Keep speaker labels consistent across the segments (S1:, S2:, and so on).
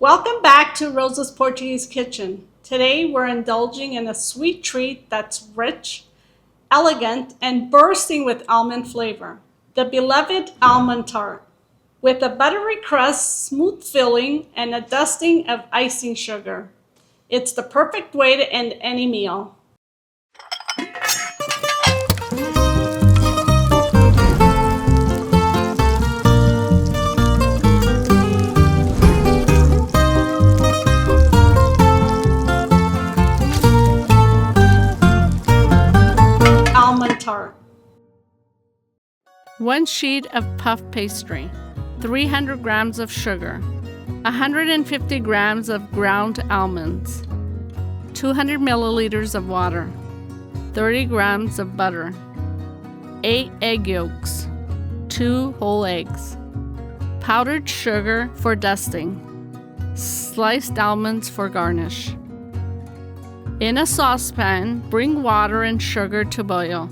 S1: Welcome back to Rosa's Portuguese Kitchen. Today we're indulging in a sweet treat that's rich, elegant, and bursting with almond flavor. The beloved Almond Tart. With a buttery crust, smooth filling, and a dusting of icing sugar. It's the perfect way to end any meal. Almond Tart.
S2: 1 sheet of puff pastry, 300 grams of sugar, 150 grams of ground almonds, 200 milliliters of water, 30 grams of butter, 8 egg yolks, 2 whole eggs, powdered sugar for dusting, sliced almonds for garnish. In a saucepan, bring water and sugar to boil.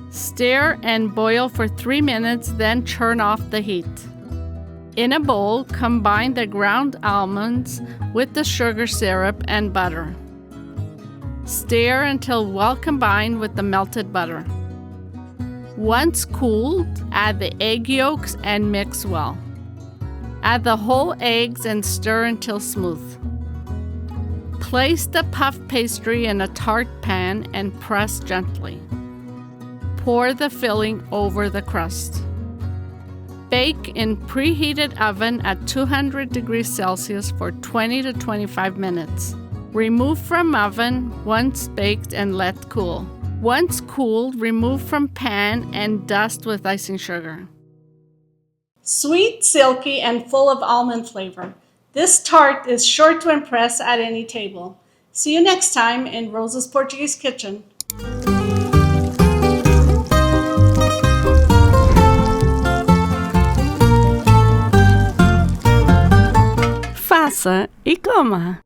S2: Stir and boil for 3 minutes, then turn off the heat. In a bowl, combine the ground almonds with the sugar syrup and butter. Stir until well combined with the melted butter. Once cooled, add the egg yolks and mix well. Add the whole eggs and stir until smooth. Place the puff pastry in a tart pan and press gently. Pour the filling over the crust. Bake in preheated oven at 200 degrees Celsius for 20 to 25 minutes. Remove from oven once baked and let cool. Once cooled, remove from pan and dust with icing sugar.
S1: Sweet, silky, and full of almond flavor. This tart is sure to impress at any table. See you next time in Rosa's Portuguese Kitchen.
S2: Faça e coma!